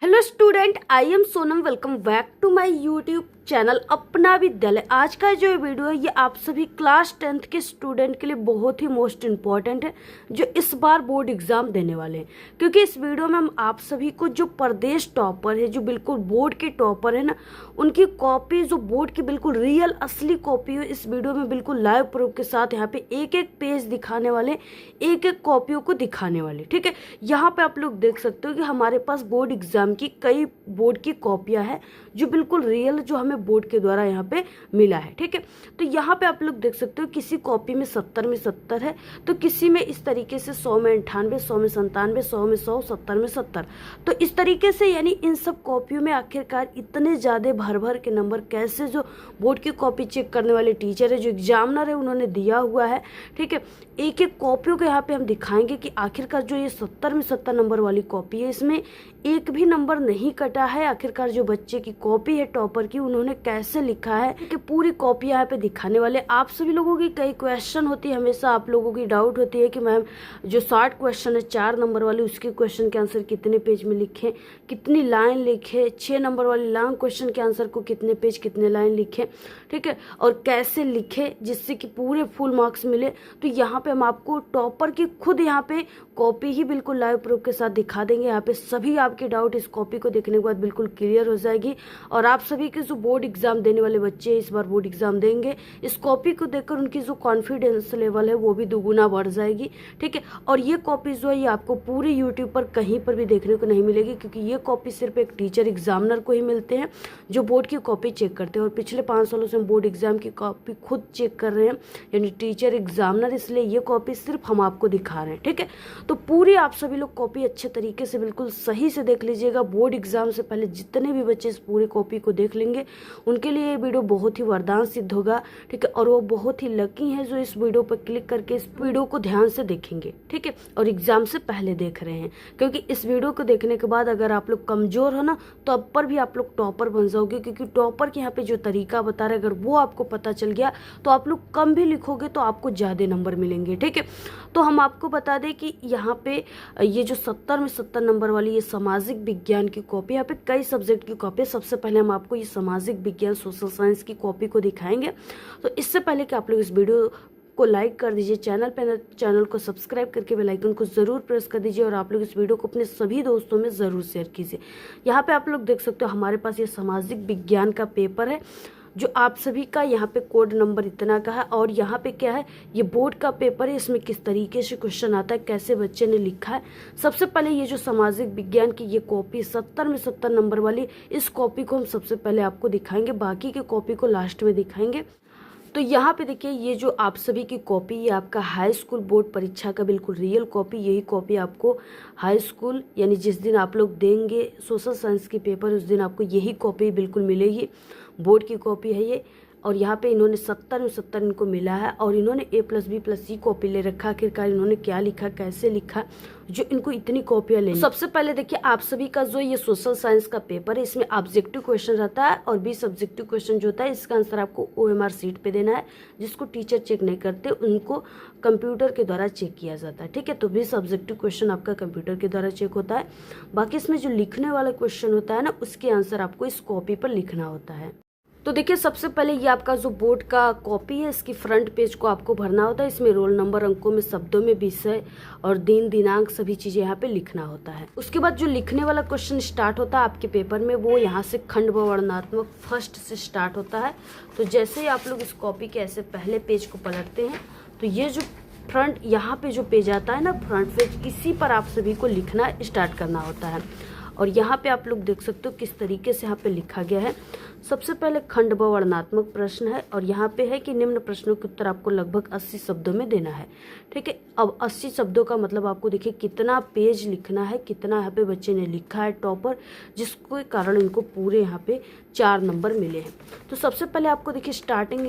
Hello student, I am Sonam. Welcome back to my YouTube channel Apna Vidyalaya. आज का जो video है ये आप सभी क्लास 10th के स्टूडेंट के लिए बहुत ही मोस्ट इम्पॉर्टेंट है, जो इस बार बोर्ड एग्जाम देने वाले हैं। क्योंकि इस वीडियो में हम आप सभी को जो प्रदेश टॉपर है, जो बिल्कुल बोर्ड के टॉपर है ना, उनकी कॉपी, जो बोर्ड की बिल्कुल रियल असली कॉपी है, इस वीडियो में बिल्कुल लाइव प्रूफ के साथ यहाँ पे एक एक पेज दिखाने वाले, एक एक कॉपियों को दिखाने वाले। ठीक है, यहाँ पे आप लोग देख सकते हो कि हमारे पास बोर्ड एग्जाम की कई बोर्ड की कॉपियां हैं जो बिल्कुल रियल, जो हमें बोर्ड के द्वारा यहाँ पे मिला है। ठीक है, तो यहाँ पे आप लोग देख सकते हो किसी कॉपी में 70 में 70 है, तो किसी में इस तरीके से 100 में 98, 100 में 97, 100 में 100, 70 में 70। तो इस तरीके से यानी इन सब कॉपियों में आखिरकार इतने ज़्यादा भर भर के नंबर कैसे, जो बोर्ड की कॉपी चेक करने वाले टीचर है, जो एग्जामिनर है, उन्होंने दिया हुआ है। ठीक है, एक एक कॉपियों को यहाँ पे हम दिखाएंगे कि आखिरकार जो ये 70 में 70 नंबर वाली कॉपी है, इसमें एक भी नंबर नहीं कटा है। आखिरकार जो बच्चे की कॉपी है टॉपर की, उन्होंने कैसे लिखा है कि पूरी कॉपी यहाँ पे दिखाने वाले। आप सभी लोगों की कई क्वेश्चन होती है, हमेशा आप लोगों की डाउट होती है कि मैम जो 60 क्वेश्चन है 4 नंबर वाले, उसके क्वेश्चन के आंसर कितने पेज में लिखे, कितनी लाइन लिखे, 6 नंबर वाले लॉन्ग क्वेश्चन के आंसर को कितने पेज कितने लाइन लिखे। ठीक है, और कैसे लिखे जिससे कि पूरे फुल मार्क्स मिले। तो यहाँ पे हम आपको टॉपर की खुद यहाँ पे कॉपी ही बिल्कुल लाइव प्रूफ के साथ दिखा देंगे। यहाँ पे सभी आपके डाउट इस कॉपी को देखने के बाद बिल्कुल क्लियर हो जाएगी। और आप सभी के जो बोर्ड एग्जाम देने वाले बच्चे इस बार बोर्ड एग्जाम देंगे, इस कॉपी को देखकर उनकी जो कॉन्फिडेंस लेवल है वो भी दुगुना बढ़ जाएगी। ठीक है, और ये कॉपी जो है ये आपको पूरे यूट्यूब पर कहीं पर भी देखने को नहीं मिलेगी, क्योंकि ये कॉपी सिर्फ एक टीचर एग्जामिनर को ही मिलते हैं जो बोर्ड की कॉपी चेक करते हैं। और पिछले 5 सालों से हम बोर्ड एग्जाम की कॉपी खुद चेक कर रहे हैं, यानी टीचर एग्जामिनर, इसलिए ये कॉपी सिर्फ हम आपको दिखा रहे हैं। ठीक है, तो पूरी आप सभी लोग कॉपी अच्छे तरीके से बिल्कुल सही से देख लीजिएगा। बोर्ड एग्जाम से पहले जितने भी बच्चे इस पूरी कॉपी को देख लेंगे, उनके लिए ये वीडियो बहुत ही वरदान सिद्ध होगा। ठीक है, और वो बहुत ही लकी हैं जो इस वीडियो पर क्लिक करके इस वीडियो को ध्यान से देखेंगे। ठीक है, और एग्जाम से पहले देख रहे हैं, क्योंकि इस वीडियो को देखने के बाद अगर आप लोग कमजोर हो ना, तो अब पर भी आप लोग टॉपर बन जाओगे। क्योंकि टॉपर के यहाँ पे जो तरीका बता रहे, अगर वो आपको पता चल गया तो आप लोग कम भी लिखोगे तो आपको ज़्यादा नंबर मिलेंगे। ठीक है, तो हम आपको बता दें कि यहाँ पे ये जो 70 में 70 नंबर वाली ये सामाजिक विज्ञान की कॉपी, यहाँ पे कई सब्जेक्ट की कॉपी है। सबसे पहले हम आपको ये सामाजिक विज्ञान सोशल साइंस की कॉपी को दिखाएंगे। तो इससे पहले कि आप लोग इस वीडियो को लाइक कर दीजिए, चैनल को सब्सक्राइब करके बेल आइकन को ज़रूर प्रेस कर दीजिए, और आप लोग इस वीडियो को अपने सभी दोस्तों में ज़रूर शेयर कीजिए। यहाँ पे आप लोग देख सकते हो हमारे पास ये सामाजिक विज्ञान का पेपर है, जो आप सभी का यहाँ पे कोड नंबर इतना का है। और यहाँ पे क्या है, ये बोर्ड का पेपर है, इसमें किस तरीके से क्वेश्चन आता है, कैसे बच्चे ने लिखा है। सबसे पहले ये जो सामाजिक विज्ञान की ये कॉपी 70 में 70 नंबर वाली, इस कॉपी को हम सबसे पहले आपको दिखाएंगे, बाकी की कॉपी को लास्ट में दिखाएंगे। तो यहाँ पे देखिए, ये जो आप सभी की कॉपी, ये आपका हाई स्कूल बोर्ड परीक्षा का बिल्कुल रियल कॉपी। यही कॉपी आपको हाई स्कूल, यानी जिस दिन आप लोग देंगे सोशल साइंस की पेपर, उस दिन आपको यही कॉपी बिल्कुल मिलेगी। बोर्ड की कॉपी है ये, और यहाँ पे इन्होंने 70 में 70 इनको मिला है, और इन्होंने A+B+C कॉपी ले रखा। आखिरकार इन्होंने क्या लिखा, कैसे लिखा, जो इनको इतनी कॉपियाँ लेनी। सबसे पहले देखिए, आप सभी का जो ये सोशल साइंस का पेपर है, इसमें ऑब्जेक्टिव क्वेश्चन रहता है, और 20 सब्जेक्टिव क्वेश्चन जो होता है, इसका आंसर आपको OMR शीट पे देना है। जिसको टीचर चेक नहीं करते, उनको कंप्यूटर के द्वारा चेक किया जाता है। ठीक है, तो 20 सब्जेक्टिव क्वेश्चन आपका कंप्यूटर के द्वारा चेक होता है। बाकी इसमें जो लिखने वाला क्वेश्चन होता है ना, उसके आंसर आपको इस कॉपी पर लिखना होता है। तो देखिए, सबसे पहले ये आपका जो बोर्ड का कॉपी है, इसकी फ्रंट पेज को आपको भरना होता है। इसमें रोल नंबर, अंकों में, शब्दों में, विषय और दिन दिनांक, सभी चीज़ें यहाँ पे लिखना होता है। उसके बाद जो लिखने वाला क्वेश्चन स्टार्ट होता है आपके पेपर में, वो यहाँ से खंड व वर्णनात्मक फर्स्ट से स्टार्ट होता है। तो जैसे ही आप लोग इस कॉपी के ऐसे पहले पेज को पलटते हैं, तो ये जो फ्रंट यहाँ पे जो पेज आता है ना, फ्रंट पेज, इसी पर आप सभी को लिखना स्टार्ट करना होता है। और यहाँ पे आप लोग देख सकते हो किस तरीके से यहाँ पे लिखा गया है। सबसे पहले खंड व वर्णनात्मक प्रश्न है, और यहाँ पे है कि निम्न प्रश्नों के उत्तर आपको लगभग 80 शब्दों में देना है। ठीक है, अब 80 शब्दों का मतलब आपको देखिए कितना पेज लिखना है, कितना यहाँ पे बच्चे ने लिखा है टॉपर, जिसके कारण इनको पूरे यहाँ पे 4 नंबर मिले हैं। तो सबसे पहले आपको देखिए स्टार्टिंग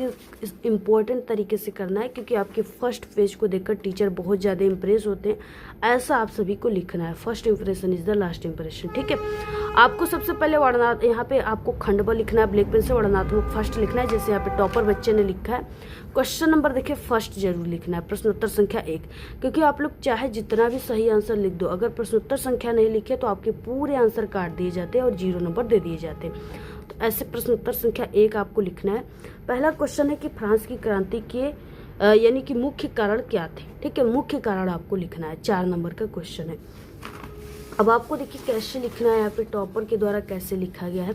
इम्पोर्टेंट तरीके से करना है, क्योंकि आपके फर्स्ट पेज को देखकर टीचर बहुत ज़्यादा इंप्रेस होते हैं। ऐसा आप सभी को लिखना है, first impression is the last impression. ठीक है। आपको सबसे पहले वर्णनात्मक, यहाँ पे आपको खंडबल लिखना है, ब्लैक पेन से वर्णनात्मक फर्स्ट लिखना है, जैसे यहाँ पे टॉपर बच्चे ने लिखा है। क्वेश्चन नंबर देखिए फर्स्ट जरूर लिखना है, प्रश्नोत्तर संख्या 1, क्योंकि आप लोग चाहे जितना भी सही आंसर लिख दो, अगर प्रश्नोत्तर संख्या नहीं लिखे तो आपके पूरे आंसर काट दिए जाते हैं और 0 नंबर दे दिए जाते हैं। तो ऐसे प्रश्नोत्तर संख्या 1 आपको लिखना है। पहला क्वेश्चन है कि फ्रांस की क्रांति के यानी कि मुख्य कारण क्या थे, ठीक है, मुख्य कारण आपको लिखना है, 4 नंबर का क्वेश्चन है। अब आपको देखिए कैसे लिखना है, यहाँ पे टॉपर के द्वारा कैसे लिखा गया है।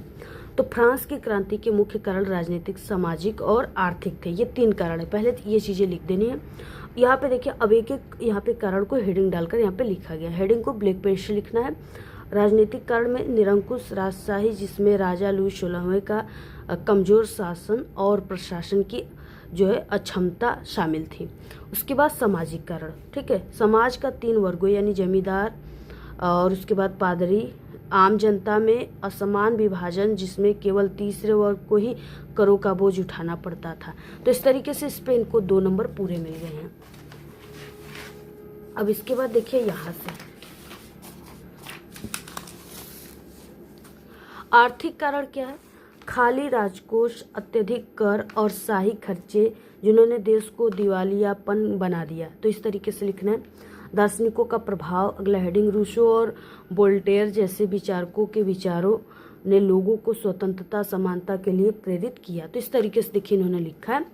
तो फ्रांस की क्रांति के मुख्य कारण राजनीतिक, सामाजिक और आर्थिक थे, ये 3 कारण है। पहले ये चीजें लिख देनी है। यहाँ पे देखिए अब एक एक यहाँ पे कारण को हेडिंग डालकर यहाँ पे लिखा गया। हेडिंग को ब्लैक पेन से लिखना है। राजनीतिक कारण में निरंकुश राजशाही, जिसमें राजा लुई 16वें का कमजोर शासन और प्रशासन की जो है अक्षमता शामिल थी। उसके बाद सामाजिक कारण, ठीक है, समाज का 3 वर्गों यानी जमींदार और उसके बाद पादरी, आम जनता में असमान विभाजन, जिसमें केवल तीसरे वर्ग को ही करों का बोझ उठाना पड़ता था। तो इस तरीके से इस पे इनको 2 नंबर पूरे मिल गए हैं। अब इसके बाद देखिए यहाँ से आर्थिक कारण क्या है, खाली राजकोष, अत्यधिक कर और शाही खर्चे, जिन्होंने देश को दिवालियापन बना दिया। तो इस तरीके से लिखना है। दार्शनिकों का प्रभाव, अगला हेडिंग, रूसो और वोल्टेयर जैसे विचारकों के विचारों ने लोगों को स्वतंत्रता, समानता के लिए प्रेरित किया। तो इस तरीके से देखिए इन्होंने लिखा है।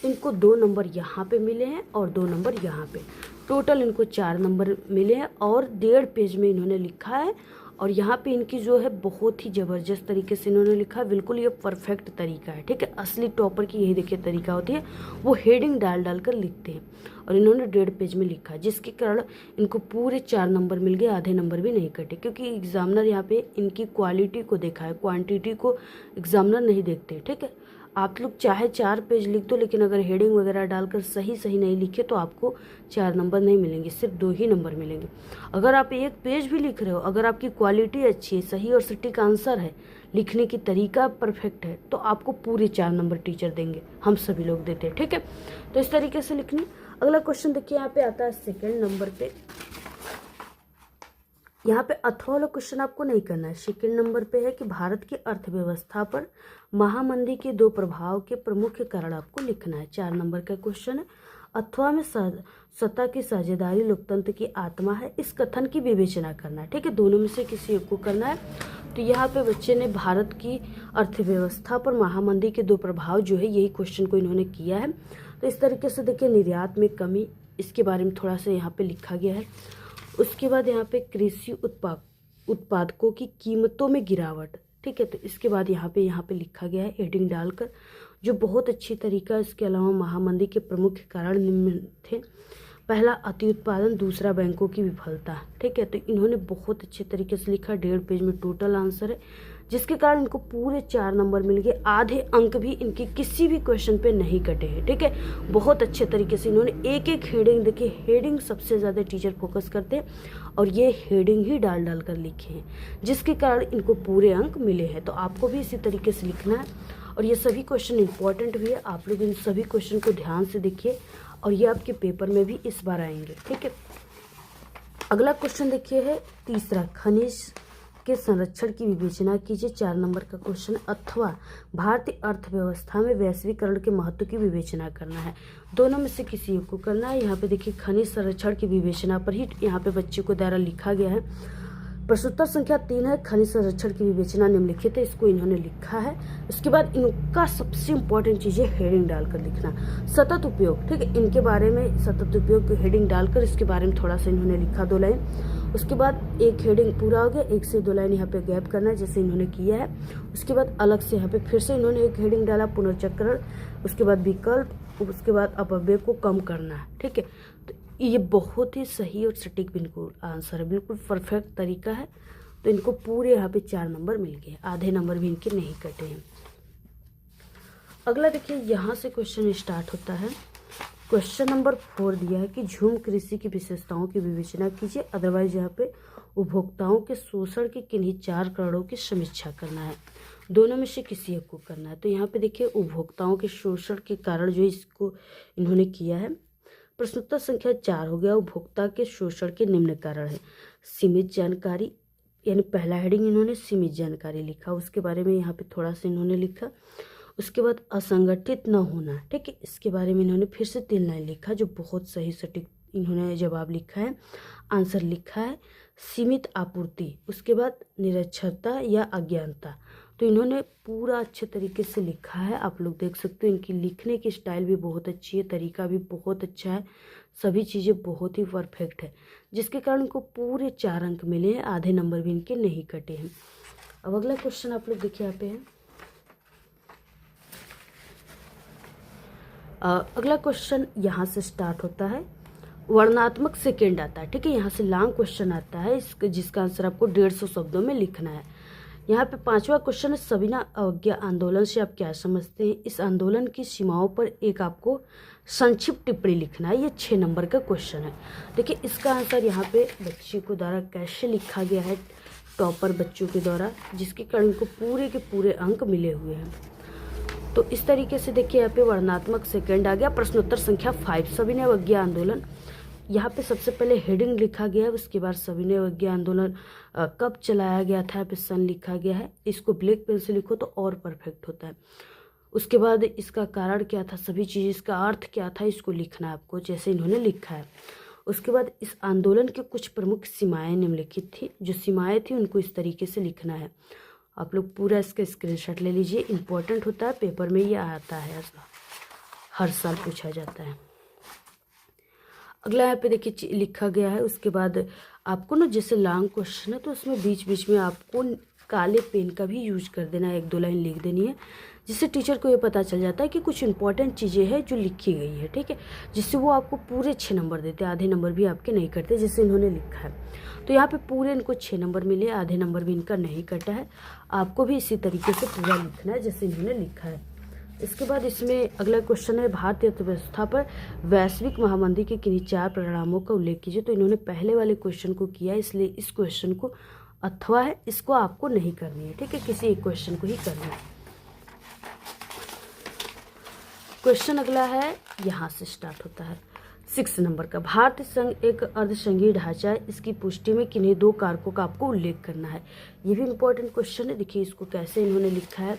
इनको 2 नंबर यहाँ पे मिले हैं और 2 नंबर यहाँ पे, टोटल इनको 4 नंबर मिले हैं और 1.5 पेज में इन्होंने लिखा है। और यहाँ पे इनकी जो है बहुत ही ज़बरदस्त तरीके से इन्होंने लिखा है, बिल्कुल ये परफेक्ट तरीका है, ठीक है। असली टॉपर की यही देखिए तरीका होती है, वो हेडिंग डाल डाल कर लिखते हैं और इन्होंने 1.5 पेज में लिखा है, जिसके कारण इनको पूरे 4 नंबर मिल गए, आधे नंबर भी नहीं कटे, क्योंकि एग्जामिनर यहाँ पे इनकी क्वालिटी को देखा है, क्वांटिटी को एग्जामिनर नहीं देखते, ठीक है। आप लोग चाहे 4 पेज लिख दो, लेकिन अगर हेडिंग वगैरह डालकर सही सही नहीं लिखे तो आपको 4 नंबर नहीं मिलेंगे, सिर्फ 2 ही नंबर मिलेंगे। अगर आप 1 पेज भी लिख रहे हो, अगर आपकी क्वालिटी अच्छी है, सही और सटीक आंसर है, लिखने की तरीका परफेक्ट है, तो आपको पूरे 4 नंबर टीचर देंगे, हम सभी लोग देते हैं, ठीक है। तो इस तरीके से लिखनी। अगला क्वेश्चन देखिए यहाँ पे आता है 2nd नंबर पे। यहाँ पे अथवा वाला क्वेश्चन आपको नहीं करना है। 2nd नंबर पे है कि भारत की अर्थव्यवस्था पर महामंदी के 2 प्रभाव के प्रमुख कारण आपको लिखना है, 4 नंबर का क्वेश्चन है। अथवा में सत्ता की साझेदारी लोकतंत्र की आत्मा है, इस कथन की विवेचना करना है, ठीक है, दोनों में से किसी एक को करना है। तो यहाँ पे बच्चे ने भारत की अर्थव्यवस्था पर महामंदी के 2 प्रभाव जो है, यही क्वेश्चन को इन्होंने किया है। तो इस तरीके से देखिए निर्यात में कमी, इसके बारे में थोड़ा सा यहाँ पे लिखा गया है। उसके बाद यहाँ पे कृषि उत्पादकों की कीमतों में गिरावट, ठीक है। तो इसके बाद यहाँ पे लिखा गया है हेडिंग डालकर, जो बहुत अच्छी तरीका है। इसके अलावा महामंदी के प्रमुख कारण निम्न थे। पहला अति उत्पादन, दूसरा बैंकों की विफलता, ठीक है। तो इन्होंने बहुत अच्छे तरीके से लिखा, 1.5 पेज में टोटल आंसर है, जिसके कारण इनको पूरे 4 नंबर मिल गए। आधे अंक भी इनके किसी भी क्वेश्चन पे नहीं कटे हैं, ठीक है। बहुत अच्छे तरीके से इन्होंने एक एक हेडिंग, देखिए हेडिंग सबसे ज़्यादा टीचर फोकस करते हैं और ये हेडिंग ही डाल डाल कर लिखे हैं, जिसके कारण इनको पूरे अंक मिले हैं। तो आपको भी इसी तरीके से लिखना है और ये सभी क्वेश्चन इंपॉर्टेंट भी है, आप लोग इन सभी क्वेश्चन को ध्यान से देखिए और ये आपके पेपर में भी इस बार आएंगे, ठीक है। अगला क्वेश्चन देखिए है 3रा, खनिज के संरक्षण की विवेचना कीजिए, 4 नंबर का क्वेश्चन। अथवा भारतीय अर्थव्यवस्था में वैश्वीकरण के महत्व की विवेचना करना है, दोनों में से किसी एक को करना है। यहाँ पे देखिए खनिज संरक्षण की विवेचना पर ही यहाँ पे बच्चे को द्वारा लिखा गया है। प्रश्नोत्तर संख्या 3 है, खनिज संरक्षण की विवेचना निम्नलिखित है, इसको इन्होंने लिखा है। उसके बाद इनका सबसे इंपॉर्टेंट चीज़ है हेडिंग डालकर लिखना, सतत उपयोग, ठीक है। इनके बारे में सतत उपयोग की हेडिंग डालकर इसके बारे में थोड़ा सा इन्होंने लिखा 2 लाइन। उसके बाद एक हेडिंग पूरा हो गया, 1 से 2 लाइन यहाँ पे गैप करना है, जैसे इन्होंने किया है। उसके बाद अलग से यहाँ पे फिर से इन्होंने एक हेडिंग डाला, पुनर्चक्रण, उसके बाद विकल्प, उसके बाद अपव्यय को कम करना है, ठीक है। तो ये बहुत ही सही और सटीक बिल्कुल आंसर है, बिल्कुल परफेक्ट तरीका है। तो इनको पूरे यहाँ पे 4 नंबर मिल गए, आधे नंबर भी इनके नहीं कटे हैं। अगला देखिए यहाँ से क्वेश्चन स्टार्ट होता है। क्वेश्चन नंबर 4 दिया है कि झूम कृषि की विशेषताओं की विवेचना कीजिए, अदरवाइज यहाँ पे उपभोक्ताओं के शोषण के किन्हीं 4 कारणों की समीक्षा करना है, दोनों में से किसी एक को करना है। तो यहाँ पे देखिए उपभोक्ताओं के शोषण के कारण जो इसको इन्होंने किया है। प्रश्नोत्तर संख्या 4 हो गया, उपभोक्ता के शोषण के निम्न कारण है, सीमित जानकारी, यानी पहला हेडिंग इन्होंने सीमित जानकारी लिखा, उसके बारे में यहाँ पे थोड़ा सा इन्होंने लिखा। उसके बाद असंगठित न होना, ठीक है, इसके बारे में इन्होंने फिर से 3 लाइन लिखा, जो बहुत सही सटीक इन्होंने जवाब लिखा है, आंसर लिखा है। सीमित आपूर्ति, उसके बाद निरक्षरता या अज्ञानता, तो इन्होंने पूरा अच्छे तरीके से लिखा है। आप लोग देख सकते हो इनकी लिखने की स्टाइल भी बहुत अच्छी है, तरीका भी बहुत अच्छा है, सभी चीज़ें बहुत ही परफेक्ट है, जिसके कारण इनको पूरे 4 अंक मिले हैं, आधे नंबर भी इनके नहीं कटे हैं। अब अगला क्वेश्चन आप लोग देखिए यहाँ पे है। अगला क्वेश्चन यहाँ से स्टार्ट होता है, वर्णात्मक सेकेंड आता है, ठीक है, यहाँ से लॉन्ग क्वेश्चन आता है, जिसका आंसर आपको 150 शब्दों में लिखना है। यहाँ पे 5वां क्वेश्चन है, सविनय अवज्ञा आंदोलन से आप क्या समझते हैं। इस आंदोलन की सीमाओं पर एक आपको संक्षिप्त टिप्पणी लिखना है। ये 6 नंबर का क्वेश्चन है। देखिए इसका आंसर यहाँ पे बच्चे को द्वारा कैसे लिखा गया है, टॉपर बच्चों के द्वारा, जिसके कारण को पूरे के पूरे अंक मिले हुए हैं। तो इस तरीके से देखिए यहाँ पे वर्णात्मक सेकंड आ गया। प्रश्नोत्तर संख्या 5, सविनय अवज्ञा आंदोलन, यहाँ पे सबसे पहले हेडिंग लिखा गया है, उसके बाद सविनय अवज्ञा आंदोलन कब चलाया गया था, यहाँ पे सन लिखा गया है। इसको ब्लैक पेन से लिखो तो और परफेक्ट होता है। उसके बाद इसका कारण क्या था, सभी चीज़, इसका अर्थ क्या था, इसको लिखना है आपको, जैसे इन्होंने लिखा है। उसके बाद इस आंदोलन की कुछ प्रमुख सीमाएं निम्नलिखित थी, जो सीमाएं थी उनको इस तरीके से लिखना है। आप लोग पूरा इसका स्क्रीनशॉट ले लीजिए, इंपॉर्टेंट होता है, पेपर में ये आता है, हर साल पूछा जाता है। अगला यहाँ पे देखिए लिखा गया है। उसके बाद आपको ना जैसे लॉन्ग क्वेश्चन है तो उसमें बीच बीच में आपको काले पेन का भी यूज कर देना है, 1-2 लाइन लिख देनी है, जिससे टीचर को ये पता चल जाता है कि कुछ इंपॉर्टेंट चीज़ें हैं जो लिखी गई है, ठीक है, जिससे वो आपको पूरे 6 नंबर देते हैं, आधे नंबर भी आपके नहीं कटते, जैसे इन्होंने लिखा है। तो यहाँ पे पूरे इनको 6 नंबर मिले, आधे नंबर भी इनका नहीं कटा है। आपको भी इसी तरीके से पूरा लिखना है जैसे इन्होंने लिखा है। इसके बाद इसमें अगला क्वेश्चन है, भारतीय अर्थव्यवस्था पर वैश्विक महामंदी के किन्हीं 4 परिणामों का उल्लेख कीजिए। तो इन्होंने पहले वाले क्वेश्चन को किया, इसलिए इस क्वेश्चन को अथवा है, इसको आपको नहीं करनी है, ठीक है, किसी एक क्वेश्चन को ही करना है। क्वेश्चन अगला है, यहाँ से स्टार्ट होता है 6 नंबर का, भारतीय संघ एक अर्धसंघीय ढांचा है, इसकी पुष्टि में किन्हीं 2 कारकों का आपको उल्लेख करना है। ये भी इंपॉर्टेंट क्वेश्चन है। देखिए इसको कैसे इन्होंने लिखा है।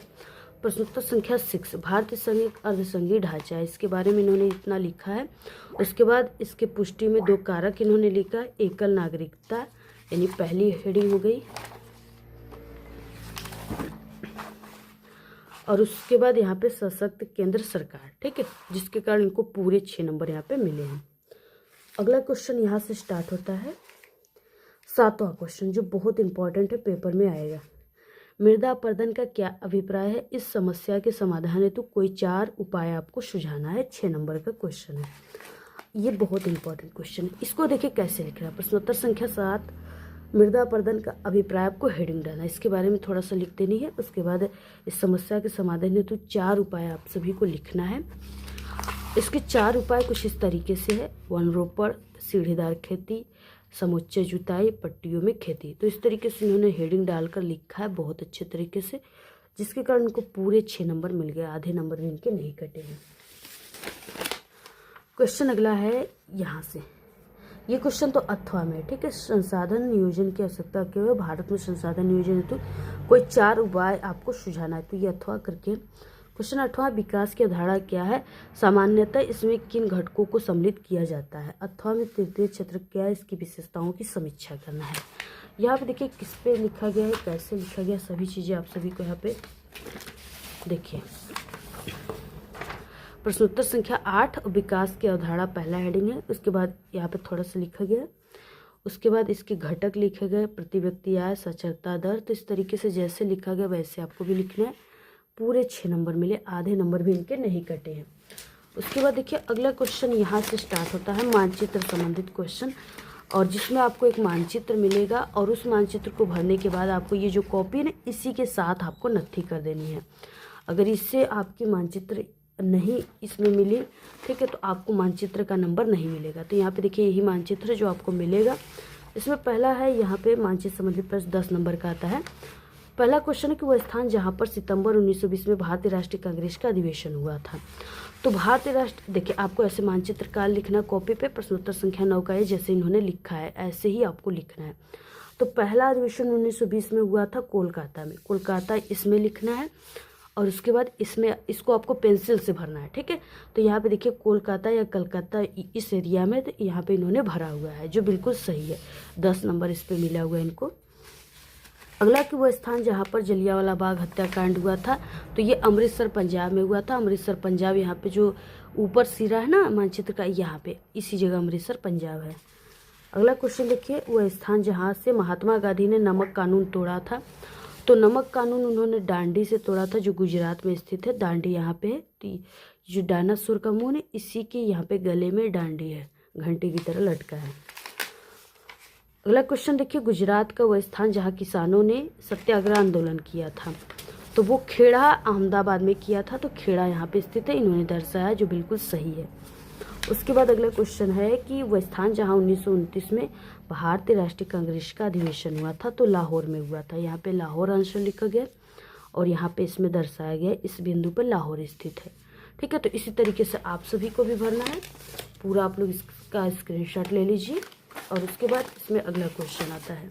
प्रश्नोत्तर संख्या 6, भारतीय संघ एक अर्धसंघीय ढांचा है, इसके बारे में इन्होंने इतना लिखा है। उसके बाद इसके पुष्टि में 2 कारक इन्होंने लिखा, एकल नागरिकता, यानी पहली हेडिंग हो गई, और उसके बाद यहाँ पे सशक्त केंद्र सरकार, ठीक है, जिसके कारण इनको पूरे 6 नंबर यहाँ पे मिले हैं। अगला क्वेश्चन यहाँ से स्टार्ट होता है 7वां क्वेश्चन, जो बहुत इंपॉर्टेंट है, पेपर में आएगा। मृदा अपरदन का क्या अभिप्राय है, इस समस्या के समाधान हेतु कोई 4 उपाय आपको सुझाना है। 6 नंबर का क्वेश्चन है, ये बहुत इंपॉर्टेंट क्वेश्चन है। इसको देखिए कैसे लिख रहा है। प्रश्नोत्तर संख्या 7, मृदा अपरदन का अभिप्राय, आपको हेडिंग डालना है, इसके बारे में थोड़ा सा लिख देनी है। उसके बाद इस समस्या के समाधान हेतु 4 उपाय आप सभी को लिखना है। इसके 4 उपाय कुछ इस तरीके से है, वनरोपण, सीढ़ीदार खेती, समुच्चय जुताई, पट्टियों में खेती। तो इस तरीके से इन्होंने हेडिंग डालकर लिखा है बहुत अच्छे तरीके से, जिसके कारण इनको पूरे 6 नंबर मिल गए, आधे नंबर भी इनके नहीं कटे हैं। क्वेश्चन अगला है यहाँ से, ये क्वेश्चन तो अथवा में, ठीक है, संसाधन नियोजन की आवश्यकता क्यों है, भारत में संसाधन नियोजन हेतु कोई 4 उपाय आपको सुझाना है। तो ये अथवा करके क्वेश्चन 8वां, विकास की अवधारणा क्या है, सामान्यतः इसमें किन घटकों को सम्मिलित किया जाता है। अथवा में तृतीय क्षेत्र क्या है, इसकी विशेषताओं की समीक्षा करना है। यहाँ पे देखिए किस पे लिखा गया है, कैसे लिखा गया, सभी चीज़ें आप सभी को यहाँ पे देखिए। प्रश्नोत्तर संख्या 8, विकास की अवधारणा पहला हेडिंग है, उसके बाद यहाँ पे थोड़ा सा लिखा गया, उसके बाद इसके घटक लिखे गए, प्रति व्यक्ति आय, साक्षरता दर। तो इस तरीके से जैसे लिखा गया वैसे आपको भी लिखना है। पूरे 6 नंबर मिले, आधे नंबर भी इनके नहीं कटे हैं। उसके बाद देखिए अगला क्वेश्चन यहाँ से स्टार्ट होता है, मानचित्र संबंधित क्वेश्चन, और जिसमें आपको एक मानचित्र मिलेगा, और उस मानचित्र को भरने के बाद आपको ये जो कॉपी है ना, इसी के साथ आपको नत्थी कर देनी है। अगर इससे आपकी मानचित्र नहीं इसमें मिली, ठीक है, तो आपको मानचित्र का नंबर नहीं मिलेगा। तो यहाँ पे देखिए यही मानचित्र जो आपको मिलेगा, इसमें पहला है यहाँ पे मानचित्र संबंधित प्रश्न 10 नंबर का आता है। पहला क्वेश्चन है कि वह स्थान जहाँ पर सितंबर 1920 में भारतीय राष्ट्रीय कांग्रेस का अधिवेशन हुआ था। तो भारतीय राष्ट्र, देखिए आपको ऐसे मानचित्र काल लिखना कॉपी पे, प्रश्नोत्तर संख्या 9 का है, जैसे इन्होंने लिखा है ऐसे ही आपको लिखना है। तो पहला अधिवेशन 1920 में हुआ था कोलकाता में, कोलकाता इसमें लिखना है और उसके बाद इसमें इसको आपको पेंसिल से भरना है। ठीक है, तो यहाँ पे देखिए कोलकाता या कलकत्ता इस एरिया में, तो यहाँ पे इन्होंने भरा हुआ है जो बिल्कुल सही है। 10 नंबर इस पे मिला हुआ है इनको। अगला कि वो स्थान जहाँ पर जलियांवाला बाग हत्याकांड हुआ था, तो ये अमृतसर पंजाब में हुआ था। अमृतसर पंजाब यहाँ पे जो ऊपर सिरा है ना मानचित्र का, यहाँ पे इसी जगह अमृतसर पंजाब है। अगला क्वेश्चन देखिए, वह स्थान जहाँ से महात्मा गांधी ने नमक कानून तोड़ा था, तो नमक कानून उन्होंने दांडी से तोड़ा था जो गुजरात में स्थित है। दांडी यहाँ पे है, तो जो डायनासोर का मुंह है इसी के यहाँ पे गले में दांडी है, घंटे की तरह लटका है। अगला क्वेश्चन देखिए, गुजरात का वह स्थान जहाँ किसानों ने सत्याग्रह आंदोलन किया था, तो वो खेड़ा अहमदाबाद में किया था। तो खेड़ा यहाँ पे स्थित है, इन्होंने दर्शाया जो बिल्कुल सही है। उसके बाद अगला क्वेश्चन है कि वह स्थान जहाँ 1929 में भारतीय राष्ट्रीय कांग्रेस का अधिवेशन हुआ था, तो लाहौर में हुआ था। यहाँ पे लाहौर आंसर लिखा गया और यहाँ पे इसमें दर्शाया गया इस बिंदु पर लाहौर स्थित है। ठीक है, तो इसी तरीके से आप सभी को भी भरना है पूरा। आप लोग इसका स्क्रीनशॉट ले लीजिए और उसके बाद इसमें अगला क्वेश्चन आता है।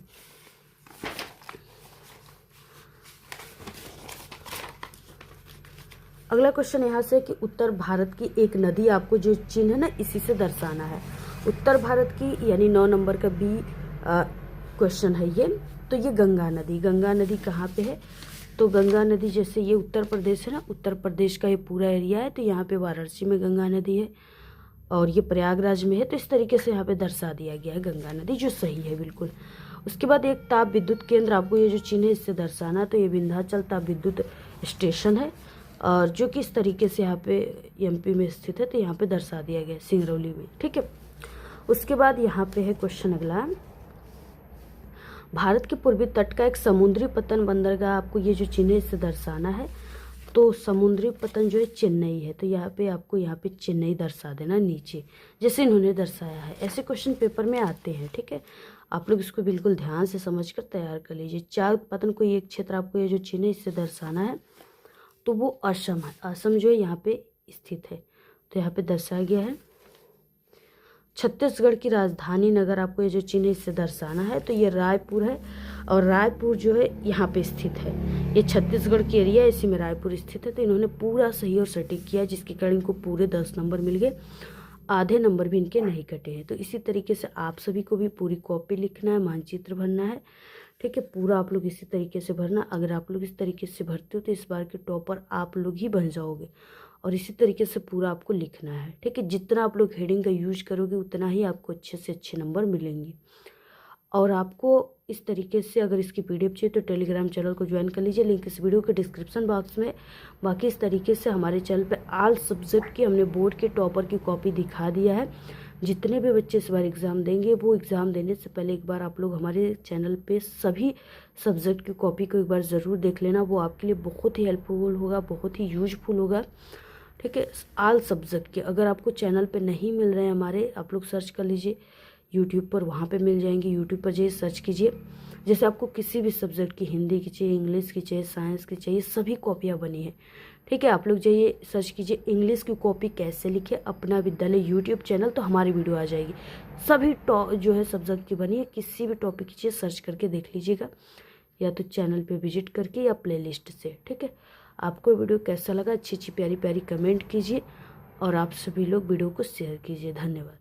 अगला क्वेश्चन यहाँ से कि उत्तर भारत की एक नदी, आपको जो चिन्ह है ना इसी से दर्शाना है। उत्तर भारत की यानी 9 नंबर का बी क्वेश्चन है ये। तो ये गंगा नदी, गंगा नदी कहाँ पे है, तो गंगा नदी जैसे ये उत्तर प्रदेश है ना, उत्तर प्रदेश का ये पूरा एरिया है, तो यहाँ पे वाराणसी में गंगा नदी है और ये प्रयागराज में है। तो इस तरीके से यहाँ पे दर्शा दिया गया है गंगा नदी, जो सही है बिल्कुल। उसके बाद एक ताप विद्युत केंद्र, आपको ये जो चिन्ह है इससे दर्शाना, तो ये विंध्याचल ताप विद्युत स्टेशन है और जो कि इस तरीके से यहाँ पे एमपी में स्थित है, तो यहाँ पे दर्शा दिया गया सिंगरौली में। ठीक है, उसके बाद यहाँ पे है क्वेश्चन अगला, भारत के पूर्वी तट का एक समुद्री पतन बंदरगाह, आपको ये जो चिन्ह है इससे दर्शाना है। तो समुद्री पतन जो है चेन्नई है, तो यहाँ पे आपको यहाँ पे चेन्नई दर्शा देना नीचे, जैसे इन्होंने दर्शाया है। ऐसे क्वेश्चन पेपर में आते हैं। ठीक है, आप लोग इसको बिल्कुल ध्यान से समझकर तैयार कर लीजिए। चाय उत्पादन कोई एक क्षेत्र, आपको ये जो चिन्ह है इससे दर्शाना है, तो वो असम है। असम जो है यहाँ पे स्थित है, तो यहाँ पे दर्शाया गया है। छत्तीसगढ़ की राजधानी नगर, आपको ये जो चिन्ह है इससे दर्शाना है, तो ये रायपुर है और रायपुर जो है यहाँ पे स्थित है। ये छत्तीसगढ़ की एरिया है, इसी में रायपुर स्थित है। तो इन्होंने पूरा सही और सटीक किया, जिसके कारण इनको पूरे 10 नंबर मिल गए, आधे नंबर भी इनके नहीं कटे हैं। तो इसी तरीके से आप सभी को भी पूरी कॉपी लिखना है, मानचित्र भरना है। ठीक है, पूरा आप लोग इसी तरीके से भरना। अगर आप लोग इस तरीके से भरते हो तो इस बार के टॉपर आप लोग ही बन जाओगे। और इसी तरीके से पूरा आपको लिखना है। ठीक है, जितना आप लोग हेडिंग का यूज करोगे उतना ही आपको अच्छे से अच्छे नंबर मिलेंगे। और आपको इस तरीके से अगर इसकी पीडीएफ चाहिए तो टेलीग्राम चैनल को ज्वाइन कर लीजिए, लिंक इस वीडियो के डिस्क्रिप्शन बॉक्स में। बाकी इस तरीके से हमारे चैनल पे ऑल सब्जेक्ट की हमने बोर्ड के टॉपर की कॉपी दिखा दिया है। जितने भी बच्चे इस बार एग्ज़ाम देंगे, वो एग्ज़ाम देने से पहले एक बार आप लोग हमारे चैनल पे सभी सब्जेक्ट की कॉपी को एक बार ज़रूर देख लेना। वो आपके लिए बहुत ही हेल्पफुल होगा, बहुत ही यूजफुल होगा। ठीक है, ऑल सब्जेक्ट के अगर आपको चैनल पे नहीं मिल रहे हैं हमारे, आप लोग सर्च कर लीजिए यूट्यूब पर, वहाँ पे मिल जाएंगे। यूट्यूब पर जाइए, सर्च कीजिए। जैसे आपको किसी भी सब्जेक्ट की, हिंदी की चाहिए, इंग्लिश की चाहिए, साइंस की चाहिए, सभी कॉपियाँ बनी है। ठीक है, आप लोग जाइए सर्च कीजिए इंग्लिश की कॉपी कैसे लिखे, अपना विद्यालय यूट्यूब चैनल, तो हमारी वीडियो आ जाएगी। सभी जो है सब्जेक्ट की बनी है, किसी भी टॉपिक की चाहिए सर्च करके देख लीजिएगा, या तो चैनल पे विजिट करके या प्लेलिस्ट से। ठीक है, आपको वीडियो कैसा लगा अच्छी अच्छी प्यारी प्यारी कमेंट कीजिए और आप सभी लोग वीडियो को शेयर कीजिए। धन्यवाद।